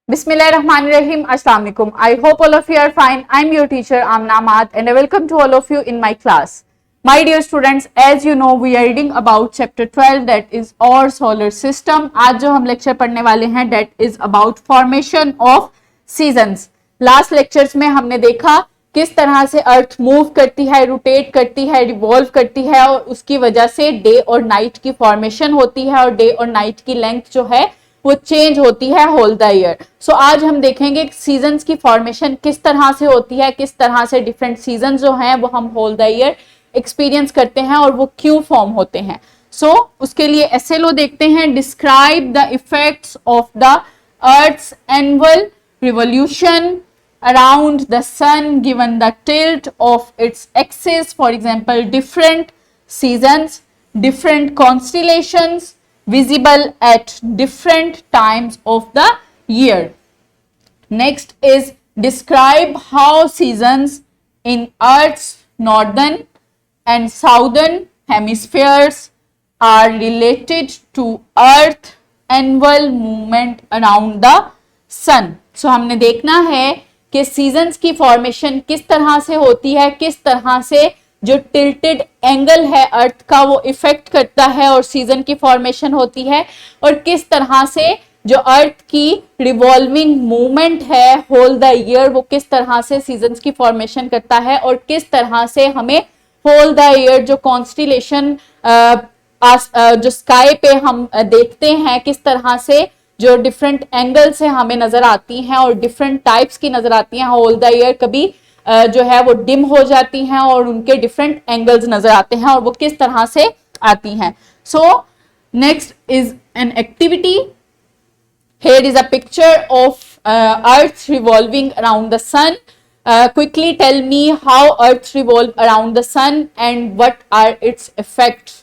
Bismillahirrahmanirrahim. Assalamu alaikum. I hope all of you are fine. I'm your teacher Amna Ahmad and I welcome to all of you in my class. My dear students, as you know, we are reading about chapter 12 that is our solar system. आज जो हम lecture पढ़ने वाले हैं that is about formation of seasons. Last lectures में हमने देखा किस तरह से अर्थ मूव करती है, रोटेट करती है, रिवॉल्व करती है और उसकी वजह से डे और नाइट की फॉर्मेशन होती है और डे और नाइट की लेंथ जो है वो चेंज होती है होल द ईयर. सो आज हम देखेंगे सीजन्स की फॉर्मेशन किस तरह से होती है, किस तरह से डिफरेंट सीजन जो हैं वो हम होल द ईयर एक्सपीरियंस करते हैं और वो क्यों फॉर्म होते हैं. सो उसके लिए एसएलओ देखते हैं. Describe the effects of the earth's annual revolution around the sun given the tilt of its axis. For example, different seasons, different constellations visible at different times of the year. Next is describe how seasons in Earth's northern and southern hemispheres are related to Earth annual movement around the sun. So हमने देखना है कि seasons की formation किस तरह से होती है, किस तरह से जो टिल्टेड एंगल है अर्थ का वो इफेक्ट करता है और सीजन की फॉर्मेशन होती है, और किस तरह से जो अर्थ की रिवॉल्विंग मूवमेंट है होल द ईयर वो किस तरह से सीजन्स की फॉर्मेशन करता है, और किस तरह से हमें होल द ईयर जो कॉन्स्टिलेशन जो स्काई पे हम देखते हैं किस तरह से जो डिफरेंट एंगल से हमें नजर आती हैं और डिफरेंट टाइप्स की नजर आती हैं होल द ईयर. कभी जो है वो डिम हो जाती हैं और उनके डिफरेंट एंगल्स नजर आते हैं और वो किस तरह से आती हैं. So next is an activity. Here is a picture of earth revolving around the sun. Quickly tell me how earth revolve around the sun and what are its effects.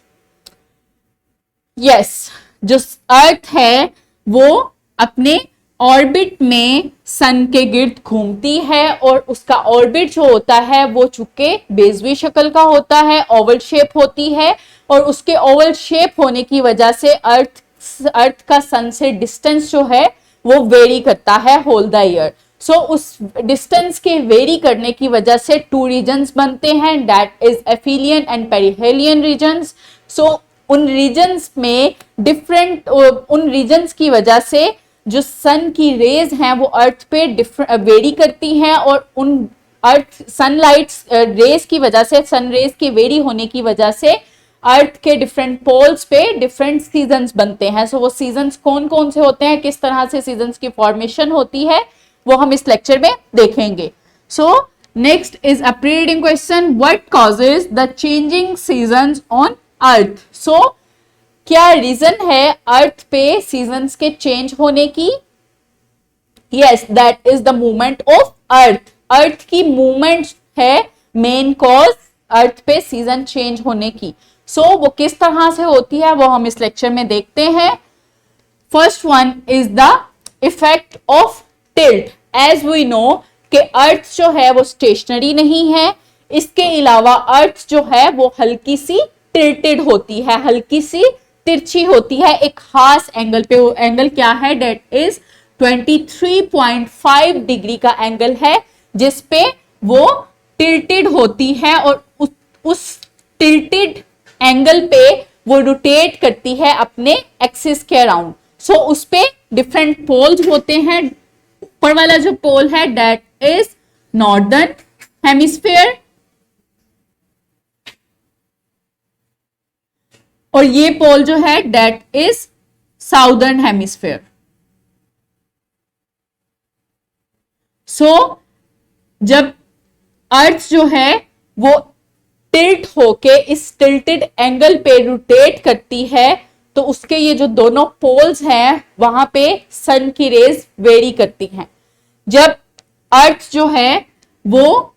Yes, जो अर्थ है वो अपने orbit में सन के गिर्द घूमती है और उसका ऑर्बिट जो होता है वो चूंकि बेजवी शक्ल का होता है, ओवल शेप होती है, और उसके ओवल शेप होने की वजह से अर्थ का सन से डिस्टेंस जो है वो वेरी करता है होल द ईयर. सो उस डिस्टेंस के वेरी करने की वजह से टू रीजन्स बनते हैं, that is aphelion and perihelion reasons. So उन रीजन्स में डिफरेंट उन रीजन्स की वजह से जो सन की रेज हैं वो अर्थ पे वेरी करती हैं, और उन अर्थ सनलाइट रेज की वजह से, सन रेज के वेरी होने की वजह से अर्थ के डिफरेंट पोल्स पे डिफरेंट सीजन्स बनते हैं. सो वो सीजन्स कौन कौन से होते हैं, किस तरह से सीजन्स की फॉर्मेशन होती है, वो हम इस लेक्चर में देखेंगे. So next is a pre reading question. What causes the changing seasons on earth. So क्या रीजन है अर्थ पे सीजन्स के चेंज होने की? Yes, that is the movement of earth. Earth की मूवमेंट है मेन कॉज अर्थ पे सीजन चेंज होने की. सो वो किस तरह से होती है वो हम इस लेक्चर में देखते हैं. First one is the effect of tilt. As we know कि अर्थ जो है वो स्टेशनरी नहीं है, इसके अलावा अर्थ जो है वो हल्की सी टिल्टेड होती है, हल्की सी तिरछी होती है एक खास एंगल पे. वो एंगल क्या है? डेट इज 23.5 डिग्री का एंगल है जिस पे वो टिल्टेड होती है, और उस टिल्टेड एंगल पे वो रोटेट करती है अपने एक्सिस के अराउंड. सो उस पे डिफरेंट पोल्स होते हैं. ऊपर वाला जो पोल है डेट इज नॉर्दर्न हेमिस्फीयर, और ये पोल जो है डेट इज साउदर्न हेमिस्फीयर. सो जब अर्थ जो है वो टिल्ट होके इस टिल्टेड एंगल पे रोटेट करती है तो उसके ये जो दोनों पोल्स हैं वहां पे सन की रेज वेरी करती हैं. जब अर्थ जो है वो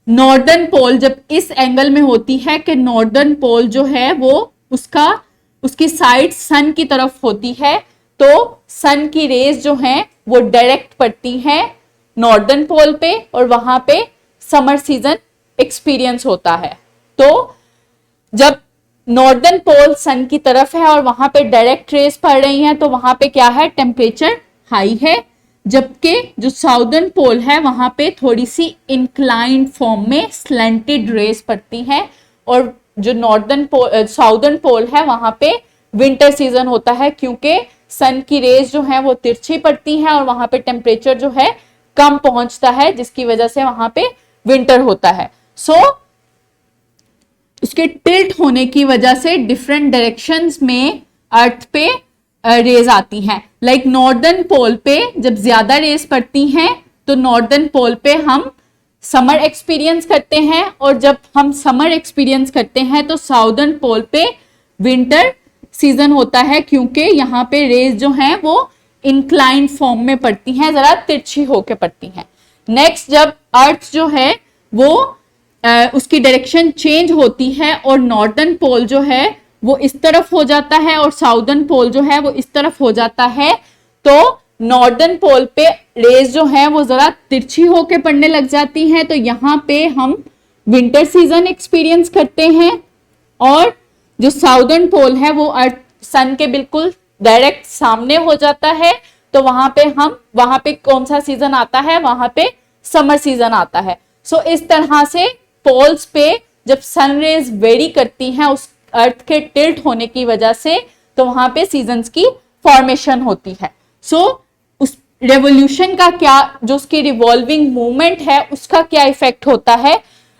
नॉर्दर्न पोल जब इस एंगल में होती है कि नॉर्दर्न पोल जो है वो उसकी साइड सन की तरफ होती है, तो सन की रेज जो हैं वो डायरेक्ट पड़ती हैं नॉर्दर्न पोल पे और वहां पे समर सीजन एक्सपीरियंस होता है. तो जब नॉर्दर्न पोल सन की तरफ है और वहां पे डायरेक्ट रेज पड़ रही हैं तो वहां पे क्या है, टेम्परेचर हाई है, जबकि जो साउदर्न पोल है वहां पे थोड़ी सी इंक्लाइंड फॉर्म में स्लैंटेड रेस पड़ती है, और जो नॉर्दर्न पोल साउदर्न पोल है वहां पे विंटर सीजन होता है, क्योंकि सन की रेज जो है वो तिरछी पड़ती है और वहां पे टेम्परेचर जो है कम पहुंचता है, जिसकी वजह से वहां पे विंटर होता है। सो उसके टिल्ट होने की वजह से डिफरेंट डायरेक्शंस में अर्थ पे रेज आती हैं। लाइक नॉर्दर्न पोल पे जब ज्यादा रेज पड़ती हैं तो नॉर्दर्न पोल पे हम समर एक्सपीरियंस करते हैं, और जब हम समर एक्सपीरियंस करते हैं तो साउदर्न पोल पे विंटर सीजन होता है, क्योंकि यहाँ पे रेज जो हैं वो इंक्लाइंड फॉर्म में पड़ती हैं, जरा तिरछी होके पड़ती हैं। नेक्स्ट, जब अर्थ जो है वो उसकी डायरेक्शन चेंज होती है और नॉर्दर्न पोल जो है वो इस तरफ हो जाता है और साउदर्न पोल जो है वो इस तरफ हो जाता है, तो नॉर्दर्न पोल पे रेज जो है वो जरा तिरछी होके पड़ने लग जाती हैं, तो यहाँ पे हम विंटर सीजन एक्सपीरियंस करते हैं। और जो साउदर्न पोल है वो अर्थ सन के बिल्कुल डायरेक्ट सामने हो जाता है, तो वहां पे कौन सा सीजन आता है, वहां पे समर सीजन आता है। सो इस तरह से पोल्स पे जब सन रेज वेरी करती हैं उस अर्थ के टिल्ट होने की वजह से, तो वहां पे सीजन्स की फॉर्मेशन होती है। सो उस रेवोल्यूशन का क्या, जो उसकी रिवॉल्विंग मूवमेंट है उसका क्या इफेक्ट होता है।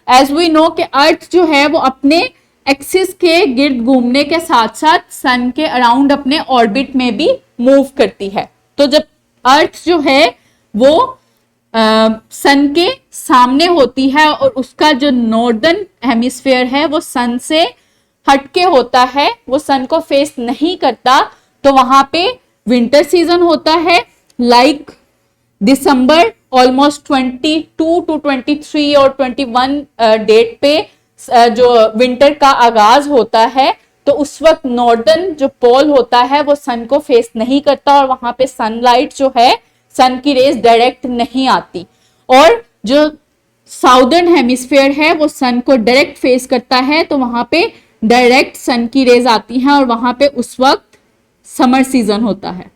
एज वी नो कि अर्थ जो है वो अपने एक्सिस के गिर्द घूमने के साथ साथ सन के अराउंड अपने ऑर्बिट में भी मूव करती है। तो जब अर्थ जो है वो सन के सामने होती है और उसका जो नॉर्दर्न हेमिस्फीयर है वो सन से हटके होता है, वो सन को फेस नहीं करता, तो वहां पे विंटर सीजन होता है। लाइक दिसंबर ऑलमोस्ट 22 टू 23 और 21 डेट पे जो विंटर का आगाज होता है, तो उस वक्त नॉर्दर्न जो पोल होता है वो सन को फेस नहीं करता और वहां पे सनलाइट जो है, सन की रेज डायरेक्ट नहीं आती, और जो साउदर्न हेमिस्फीयर है वो सन को डायरेक्ट फेस करता है, तो वहां पे डायरेक्ट सन की रेज आती हैं और वहां पे उस वक्त समर सीजन होता है।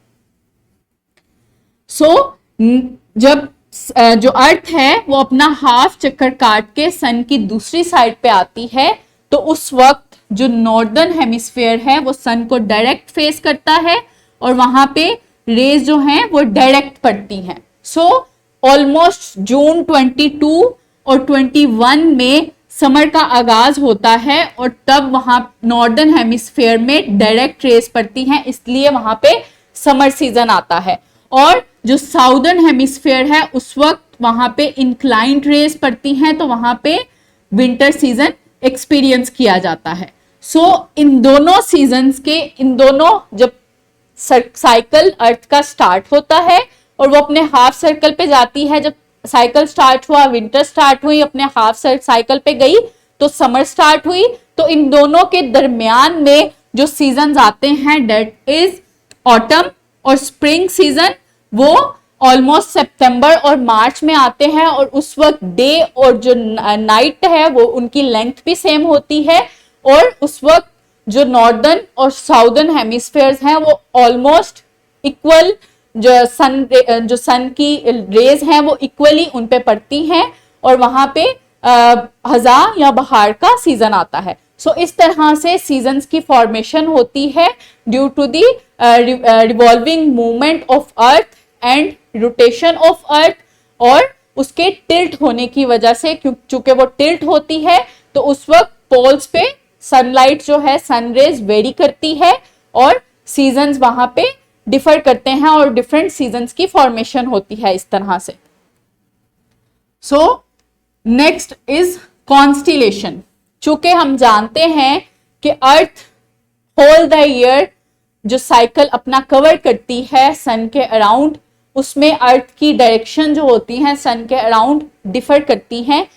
जब जो अर्थ है वो अपना हाफ चक्कर काट के सन की दूसरी साइड पे आती है, तो उस वक्त जो नॉर्दर्न हेमिस्फीयर है वो सन को डायरेक्ट फेस करता है और वहां पे रेज जो हैं वो डायरेक्ट पड़ती हैं। ऑलमोस्ट जून 22 और 21 में समर का आगाज होता है और तब वहां नॉर्दर्न हेमिस्फीयर में डायरेक्ट रेज पड़ती हैं, इसलिए वहां पे समर सीजन आता है। और जो साउदर्न हेमिस्फीयर है उस वक्त वहां पे इंक्लाइंड रेज पड़ती हैं, तो वहां पे विंटर सीजन एक्सपीरियंस किया जाता है। इन दोनों सीजन्स के, इन दोनों जब साइकिल अर्थ का स्टार्ट होता है और वो अपने हाफ सर्कल पे जाती है, जब साइकिल स्टार्ट हुआ, विंटर स्टार्ट हुई, अपने हाफ साइकिल पे गई तो समर स्टार्ट हुई, तो इन दोनों के दरमियान में जो सीजन्स आते हैं दैट इज ऑटम और स्प्रिंग सीजन, वो ऑलमोस्ट सितंबर और मार्च में आते हैं, और उस वक्त डे और जो नाइट है वो उनकी लेंथ भी सेम होती है, और उस वक्त जो नॉर्दर्न और साउदर्न हेमिस्फीयर्स हैं वो ऑलमोस्ट इक्वल, जो सन की रेज हैं वो इक्वली उन पे पड़ती हैं, और वहां पे हज़ा या बहार का सीजन आता है। इस तरह से सीजन्स की फॉर्मेशन होती है due to the revolving movement of earth and rotation of earth, और उसके टिल्ट होने की वजह से, चूंकि वो टिल्ट होती है तो उस वक्त पोल्स पे सनलाइट जो है, सन रेज वेरी करती है और सीजन्स वहां पे डिफर करते हैं और डिफरेंट सीजन्स की फॉर्मेशन होती है इस तरह से। Next is constellation. चूंकि हम जानते हैं कि अर्थ होल द ईयर जो साइकिल अपना कवर करती है सन के अराउंड, उसमें अर्थ की डायरेक्शन जो होती है सन के अराउंड डिफर करती हैं।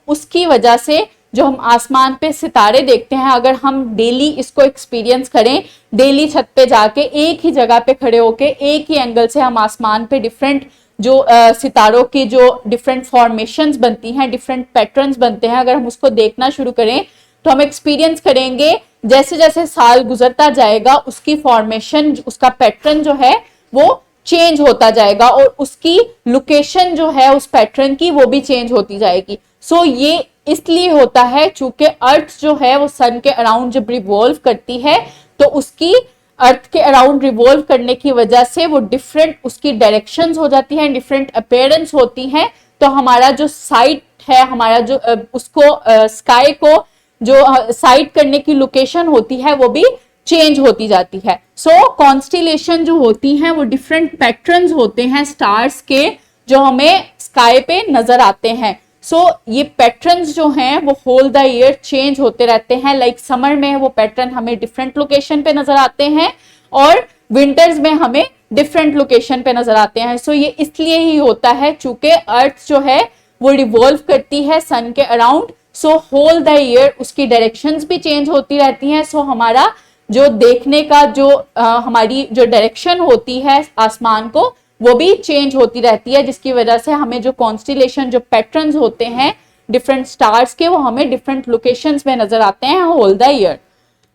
उसकी वजह से जो हम आसमान पे सितारे देखते हैं, अगर हम डेली इसको एक्सपीरियंस करें, डेली छत पे जाके एक ही जगह पे खड़े होके एक ही एंगल से हम आसमान पे डिफरेंट जो सितारों की जो डिफरेंट फॉर्मेशंस बनती हैं, डिफरेंट पैटर्न्स बनते हैं, अगर हम उसको देखना शुरू करें तो हम एक्सपीरियंस करेंगे जैसे जैसे साल गुजरता जाएगा उसकी फॉर्मेशन, उसका पैटर्न जो है वो चेंज होता जाएगा और उसकी लोकेशन जो है उस पैटर्न की वो भी चेंज होती जाएगी। सो ये इसलिए होता है चूंकि अर्थ जो है वो सन के अराउंड जब रिवॉल्व करती है तो उसकी अर्थ के अराउंड रिवॉल्व करने की वजह से वो डिफरेंट उसकी डायरेक्शंस हो जाती हैं, डिफरेंट अपीयरेंस होती हैं। तो हमारा जो साइट है, हमारा जो उसको स्काई को जो साइट करने की लोकेशन होती है वो भी चेंज होती जाती है। सो कॉन्स्टिलेशन जो होती हैं वो डिफरेंट पैटर्न्स होते हैं स्टार्स के जो हमें स्काई पे नजर आते हैं। सो ये पैटर्न्स जो हैं वो होल द ईयर चेंज होते रहते हैं। लाइक समर में वो पैटर्न हमें डिफरेंट लोकेशन पे नजर आते हैं और विंटर्स में हमें डिफरेंट लोकेशन पे नजर आते हैं। सो ये इसलिए ही होता है चूंकि अर्थ जो है वो रिवॉल्व करती है सन के around. So whole the year उसकी डायरेक्शंस भी चेंज होती रहती हैं। सो हमारा जो देखने का जो हमारी जो डायरेक्शन होती है आसमान को वो भी चेंज होती रहती है, जिसकी वजह से हमें जो कॉन्स्टिलेशन जो पैटर्न्स होते हैं डिफरेंट स्टार्स के वो हमें डिफरेंट लोकेशंस में नजर आते हैं whole the year.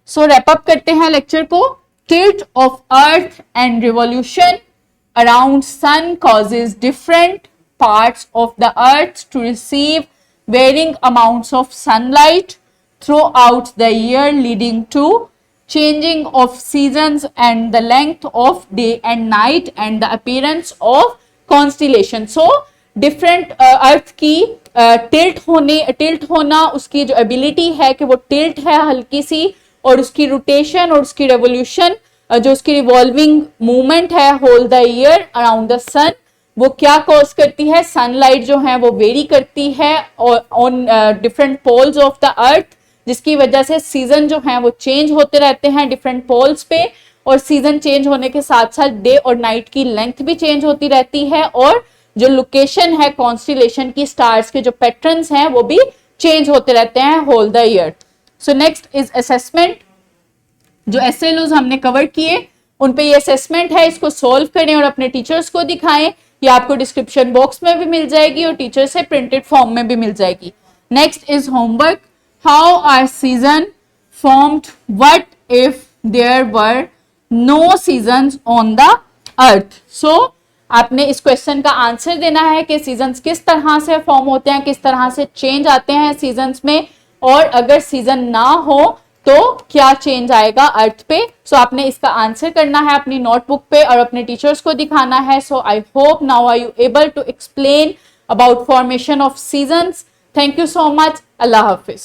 So wrap up करते हैं लेक्चर को। Tilt of earth and revolution around sun causes different parts of the earth to receive varying amounts of sunlight throughout the year leading to changing of seasons and the length of day and night and the appearance of constellation. So different अर्थ की tilt होना उसकी जो ability है कि वो tilt है हल्की सी, और उसकी रोटेशन और उसकी रेवोल्यूशन जो उसकी रिवॉल्विंग मूवमेंट है whole the year around the sun, वो क्या कॉज करती है, सनलाइट जो है वो वेरी करती है on different poles of the earth, जिसकी वजह से सीजन जो है वो चेंज होते रहते हैं डिफरेंट पोल्स पे, और सीजन चेंज होने के साथ साथ डे और नाइट की लेंथ भी चेंज होती रहती है, और जो लोकेशन है कॉन्स्टिलेशन की स्टार्स के जो पैटर्न्स हैं वो भी चेंज होते रहते हैं whole the year. So next is assessment. जो एसएलओज हमने कवर किए उन पे ये असेसमेंट है, इसको सॉल्व करें और अपने टीचर्स को दिखाएं। ये आपको डिस्क्रिप्शन बॉक्स में भी मिल जाएगी और टीचर से प्रिंटेड फॉर्म में भी मिल जाएगी। Next is homework. How are seasons formed? What if there were no seasons on the earth? So आपने इस क्वेश्चन का आंसर देना है कि सीजन्स किस तरह से फॉर्म होते हैं, किस तरह से चेंज आते हैं सीजन्स में, और अगर सीजन ना हो तो क्या चेंज आएगा अर्थ पे। सो आपने इसका आंसर करना है अपनी नोटबुक पे और अपने टीचर्स को दिखाना है। So I hope now are you able to explain about formation of seasons. Thank you so much. अल्लाह हाफिज।